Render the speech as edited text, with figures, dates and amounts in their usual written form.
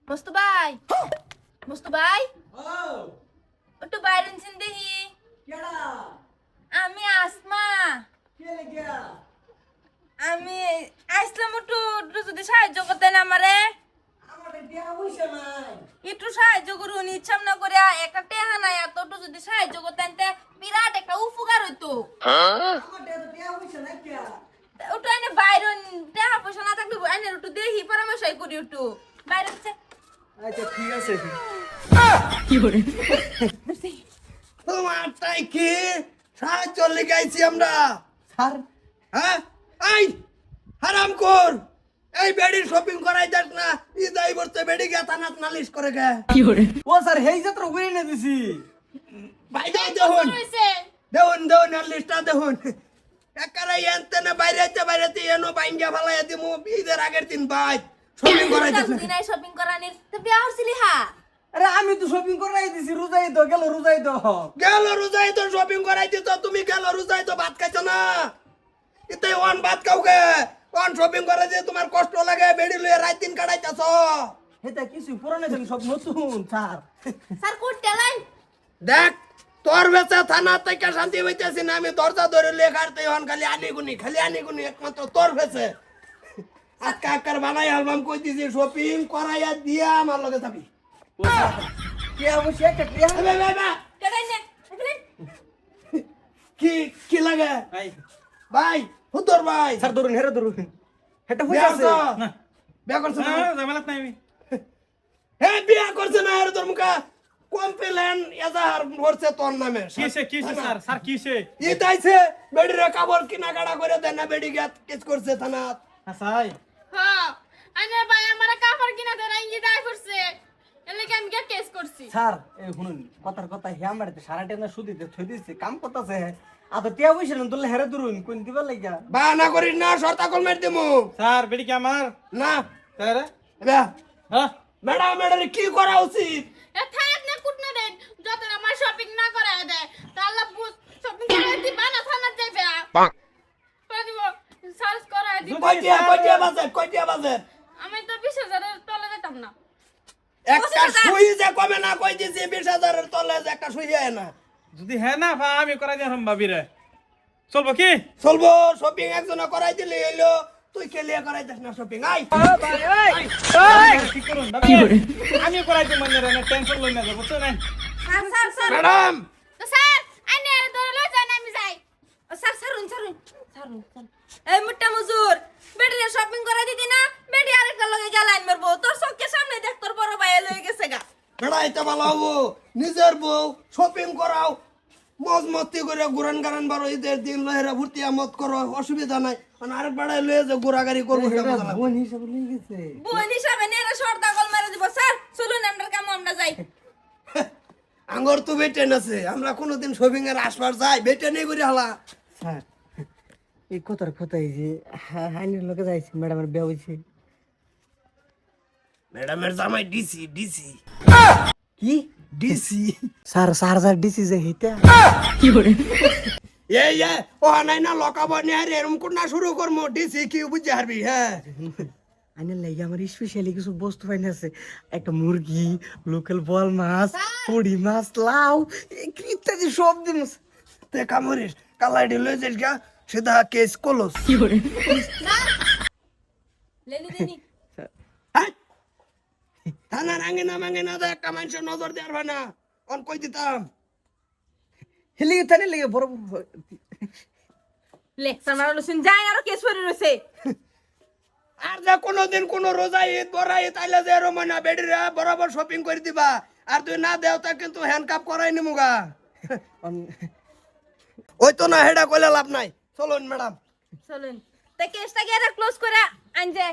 মস্তু ভাই মস্তু ভাই ও একটু বাইরে নিছেন দেখি কেডা আমি আসমা কে লাগিয়া আমি আসলাম একটু যদি সাহায্য করতেন আমারে আমারে দিয়া হইছে নাই একটু সাহায্য করুন ইচ্ছাম না করে একটা টেহা নাই এত একটু যদি সাহায্য করতেন তে বিরাট একটা উপকার হইতো আমারে দিয়া হইছে নাই কে ওটা এনে বাইরে টেহা পয়সা না থাকলে এনে একটু দেখি পরামর্শই করি একটু বাইরে হচ্ছে আচ্ছা ঠিক আছে কি করে তোমারটাই কি সাহায্য লিখাইছি আমরা স্যার হ্যাঁ এই হারাম কর এই বেডির শপিং করাই যাস না ইদাই বলতে বেডি গে থানাত নালিশ করে গে ও স্যার হেই যাত্রা কইরে না দিছি ভাই যাই দেখুন দেখুন আর লিস্টটা দেখুন একারে এনতে না বাইরেতে এনো বাইঙ্গা ফালাই দিমু ঈদের আগের দিন ভাই শপিং করাই যাস না দিনাই শপিং করানির তো বিয়া হইছিলি হা আরে আমি তো শপিং করাই দিছি রোজাই তো গেল রোজাই তো গেল রোজাই তো শপিং করাই দিত তুমি গেল রোজাই তো ভাত খাইছো না ইতে ওয়ান ভাত খাওগে ওয়ান শপিং করে যে তোমার কষ্ট লাগে বেডি লয়ে রাত দিন কাটাইতাছ এটা কিছু পুরানো ছিল সব নতুন স্যার স্যার কোটটা লাইন দেখ তোর বেচা থানা থেকে শান্তি হইতেছি না আমি দরজা ধরে লেখারতে হন খালি আনিগুনি একমাত্র তোর বেচে আজকে আকার বানাই অ্যালবাম কই দিছি শপিং করাইয়া দিয়া আমার লগে যাবি কে অবশ্যই একটা কে এ বে, বে, বে, কেডাই নে এখানে কি কি লাগে ভাই ভাই হুতর ভাই স্যার ধরুন হেরে ধরুন এটা হইছে বিয়া আছে করছো? বিয়া করছো না জামালাত নাই আমি হে বিয়া করছে না এর তোর মুখা কমপ্লেন এজাহার করছে তোর নামে কিসে স্যার স্যার কিসে ই তাইছে বেডিরে কাবল কিনা গাড়া করে দেন না বেডি গেট কেস করছে থানা হাসাই হ্যাঁ আনে ভাই আমারে কাপড় কিনা দেন ইঙ্গি দাই করছে এলে কি আমি কেস করছি স্যার এই শুনুন কথার কথা হে আমারে সারা টেনা সুদিতে থই দিছে কাম করতেছে আ তো টিয়া বইছেন তুলে হেরে ধরুন কোন দিবা লাগা বাহানা করিস না শর্তা কল মের দিমু স্যার বেটি কি আমার না তারে বে হ্যাঁ ম্যাডাম ম্যাডাম কি করা উচিত এ থাক না কুটনা দেন যত আমার শপিং না করায় দেয় তাহলে শপিং করে দিবা না থানা যাবে করে দিব সার্চ করায় দিব কয়টিয়া বাজে আমি তো 20000 এর তলে যেতাম না একটা সুই যে কমে না কই দিছি 20000 এর তলে যে একটা সুই আয় না যদি হ্যাঁ না ভা আমি করাই দিলাম ভাবিরে চলবো কি চলবো শপিং একজনে করাই দিলে হইলো তুই কেলিয়া করাই দিস না শপিং আই ঠিক করুন দাদা আমি করাই দিই মানে রে টেনশন লই না যাব বুঝছেন স্যার ম্যাডাম তো স্যার আইনে আর ধরে লই যান আমি যাই ও স্যার ছাড়ুন এই মুট্টা মজুর বেটিরে শপিং করে দিদি না বেটি আরেকটা লগে গেলাইন মারবো তোর চোখের সামনে দেখ তোর বড় ভাই লয়ে গেছে গা বেড়াইতে ভালো হবো নিজের বউ শপিং করাও মজ মস্তি করে ঘুরান গারান বারো ঈদের দিন লহেরা ভর্তি আমত করো অসুবিধা নাই মানে আরেক বেড়াই লয়ে যে ঘোরাগাড়ি করবো সেটা মজা লাগবে। বোন হিসাবে লই গেছে বোন হিসাবে নেরা সর্দা গল মেরে দিব স্যার চলুন আমরা কাম আমরা যাই আঙ্গর তো বেটেন আছে আমরা কোনোদিন শপিং এর আসবার যাই বেটেনই করে হালা স্যার এই কথার কথা এই যে আইনের লোকে যাইছি ম্যাডামের বিয়া হইছে ম্যাডামের জামাই ডিসি ডিসি কি ডিসি স্যার স্যার ডিসি যে হিতা এই ও নাই না লকাবো নি আর এরম কোনা শুরু করমু ডিসি কি বুঝে হারবি হ্যাঁ আইনের লাগে আমার স্পেশালি কিছু বস্তু পাইন আছে একটা মুরগি লোকাল বল মাছ পড়ি মাছ লাউ ইত্যাদি সব দিন তে কামড়িস কালাইডি লয়ে যাস গা সিধা কেস কলস লেনি দেনি হ্যাঁ থানা রাঙ্গে না দে একটা মানুষের নজর দেওয়ার হয় না অন কই দিতাম হেলি থানে লাগে বড় লে সামার লসিন যাই আর কেস করে রইছে আর যে কোনোদিন কোনো রোজা ঈদ বড় ঈদ আইলে যে রমনা বেডিরা বরাবর শপিং করে দিবা আর তুই না দেও তা কিন্তু হ্যান্ডকাপ করাই নিমুগা ওই তো না হেডা কইলে লাভ নাই চলুন ম্যাডাম চলুন তা কেসটা গিয়ে ক্লোজ করে আনজে